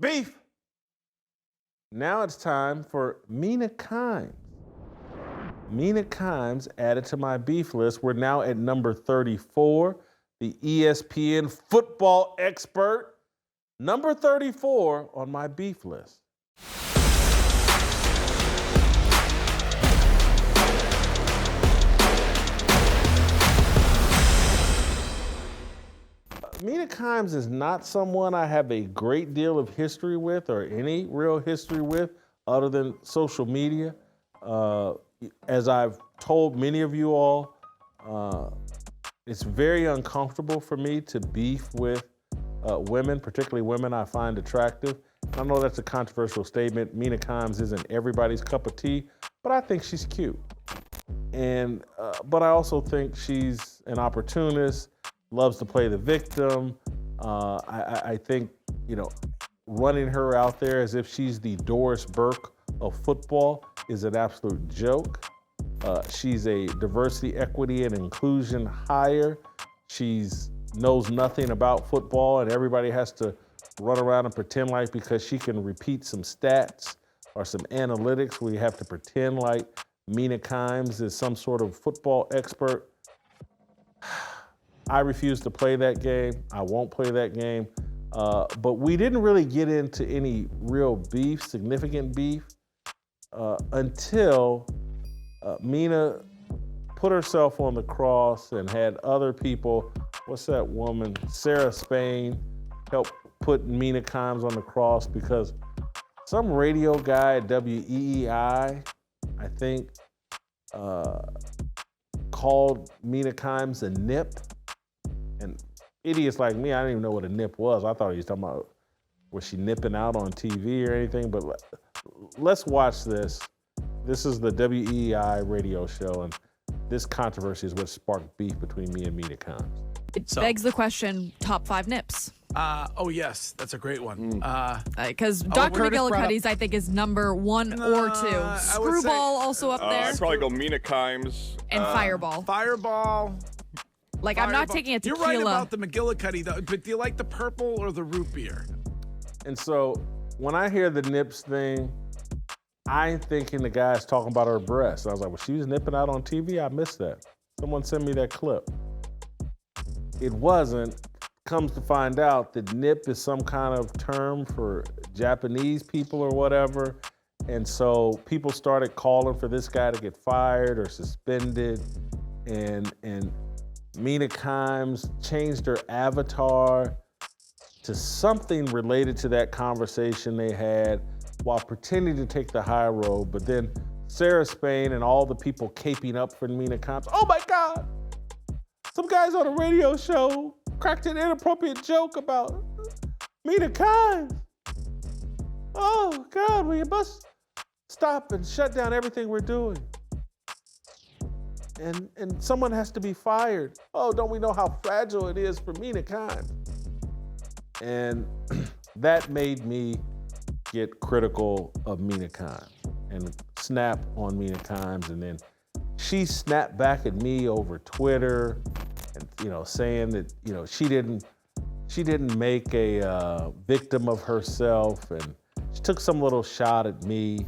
Beef. Now it's time for Mina Kimes. Mina Kimes added to my beef list. We're now at number 34, the ESPN football expert. Number 34 on my beef list. Mina Kimes is not someone I have a great deal of history with or any real history with other than social media. As I've told many of you all, it's very uncomfortable for me to beef with women, particularly women I find attractive. I know that's a controversial statement. Mina Kimes isn't everybody's cup of tea, but I think she's cute. But I also think she's an opportunist, loves to play the victim. I think, running her out there as if she's the Doris Burke of football is an absolute joke. She's a diversity, equity, and inclusion hire. She knows nothing about football, and everybody has to run around and pretend like because she can repeat some stats or some analytics, we have to pretend like Mina Kimes is some sort of football expert. I refuse to play that game. I won't play that game. But we didn't really get into any real beef, significant beef, until Mina put herself on the cross and had other people, what's that woman, Sarah Spain, help put Mina Kimes on the cross because some radio guy at WEEI, I think, called Mina Kimes a nip. And idiots like me, I didn't even know what a nip was. I thought he was talking about, was she nipping out on TV or anything? But let's watch this. This is the WEI radio show, and this controversy is what sparked beef between me and Mina Kimes. It begs the question, top 5 nips. Oh, yes, that's a great one. Because Dr. McGillicuddy's, I think, is number 1 or 2. Screwball also up there. I'd probably go Mina Kimes. And Fireball. Fireball. Like, I'm not taking a tequila. You're right about the McGillicuddy, though, but do you like the purple or the root beer? And so when I hear the nips thing, I'm thinking the guy's talking about her breasts. I was like, well, she was nipping out on TV? I missed that. Someone sent me that clip. It wasn't. Comes to find out that nip is some kind of term for Japanese people or whatever. And so people started calling for this guy to get fired or suspended. And Mina Kimes changed her avatar to something related to that conversation they had while pretending to take the high road. But then Sarah Spain and all the people caping up for Mina Kimes, oh my God, some guys on a radio show cracked an inappropriate joke about Mina Kimes. Oh God, we must stop and shut down everything we're doing. And someone has to be fired. Oh, don't we know how fragile it is for Mina Kimes? And that made me get critical of Mina Kimes and snap on Mina Kimes. And then she snapped back at me over Twitter and, saying that, she didn't make a victim of herself. And she took some little shot at me.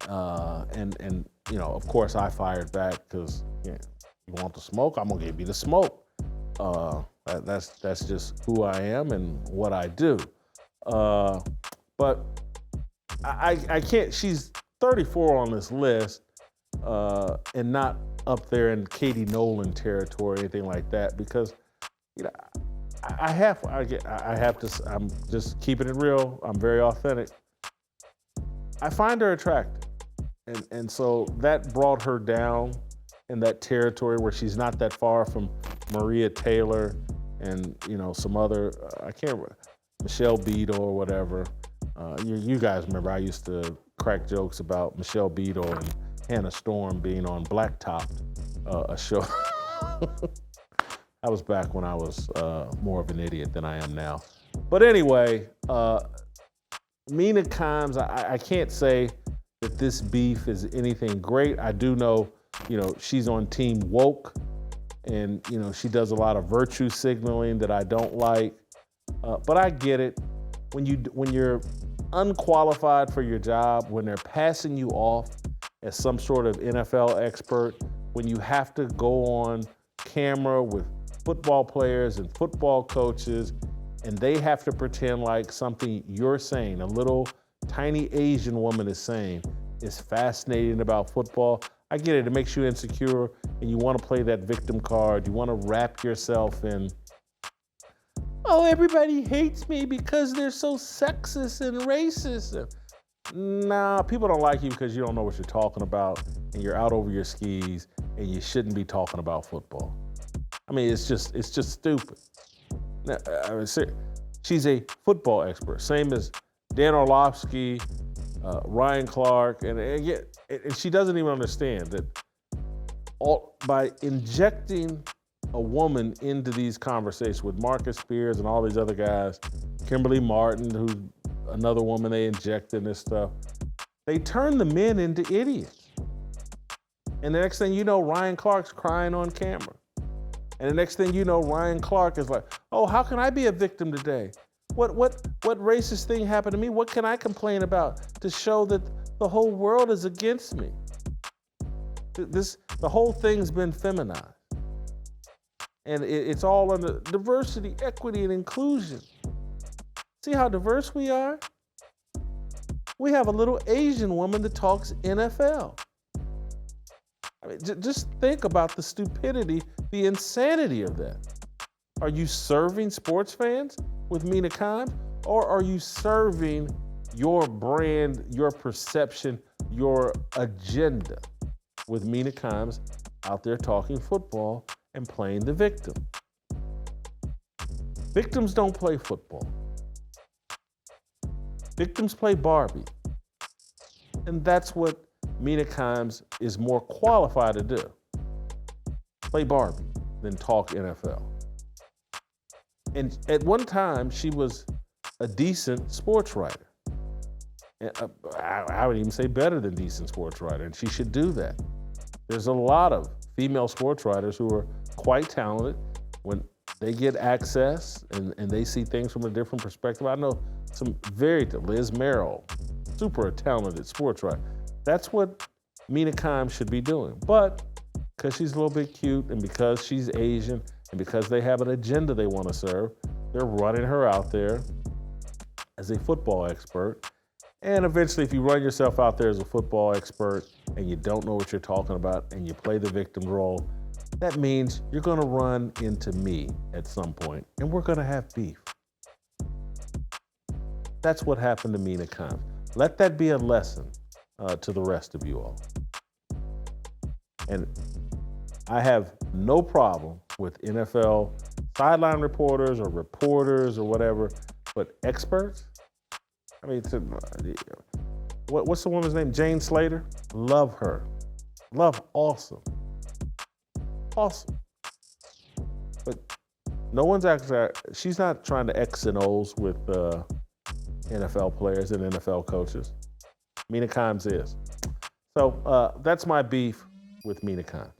Of course I fired back because, you want the smoke? I'm gonna give you the smoke. That's just who I am and what I do. But I can't, she's 34 on this list and not up there in Katie Nolan territory or anything like that because, I have to, I'm just keeping it real. I'm very authentic. I find her attractive. And so that brought her down in that territory where she's not that far from Maria Taylor and, some other, I can't remember, Michelle Beadle or whatever. You guys remember I used to crack jokes about Michelle Beadle and Hannah Storm being on Blacktop, a show. That was back when I was more of an idiot than I am now. But anyway, Mina Kimes, I can't say that this beef is anything great. I do know, she's on Team Woke, and, she does a lot of virtue signaling that I don't like. But I get it. when you're unqualified for your job, when they're passing you off as some sort of NFL expert, when you have to go on camera with football players and football coaches, and they have to pretend like something you're saying, a little tiny Asian woman is saying, is fascinating about football. I get it, it makes you insecure, and you want to play that victim card. You want to wrap yourself in, oh, everybody hates me because they're so sexist and racist. Nah, people don't like you because you don't know what you're talking about, and you're out over your skis, and you shouldn't be talking about football. I mean, it's just stupid. Now, I mean, she's a football expert, same as Dan Orlovsky, Ryan Clark, and she doesn't even understand that by injecting a woman into these conversations with Marcus Spears and all these other guys, Kimberly Martin, who's another woman they injected in this stuff, they turn the men into idiots. And the next thing you know, Ryan Clark's crying on camera. And the next thing you know, Ryan Clark is like, oh, how can I be a victim today? What racist thing happened to me? What can I complain about to show that the whole world is against me? The whole thing's been feminized. And it's all under diversity, equity, and inclusion. See how diverse we are? We have a little Asian woman that talks NFL. I mean, just think about the stupidity, the insanity of that. Are you serving sports fans with Mina Kimes, or are you serving your brand, your perception, your agenda with Mina Kimes out there talking football and playing the victim? Victims don't play football. Victims play Barbie. And that's what Mina Kimes is more qualified to do. Play Barbie than talk NFL. And at one time, she was a decent sports writer. I would even say better than decent sports writer, and she should do that. There's a lot of female sports writers who are quite talented when they get access and they see things from a different perspective. I know some Liz Merrill, super talented sports writer. That's what Mina Kimes should be doing. But because she's a little bit cute and because she's Asian and because they have an agenda they want to serve, they're running her out there as a football expert. And eventually, if you run yourself out there as a football expert and you don't know what you're talking about and you play the victim role, that means you're going to run into me at some point and we're going to have beef. That's what happened to Mina Kimes. Let that be a lesson to the rest of you all. And I have no problem with NFL sideline reporters or reporters or whatever, but experts? I mean, what's the woman's name? Jane Slater? Love her. Love, awesome. Awesome. But no one's actually, she's not trying to X and O's with NFL players and NFL coaches. Mina Kimes is. So that's my beef with Mina Kimes.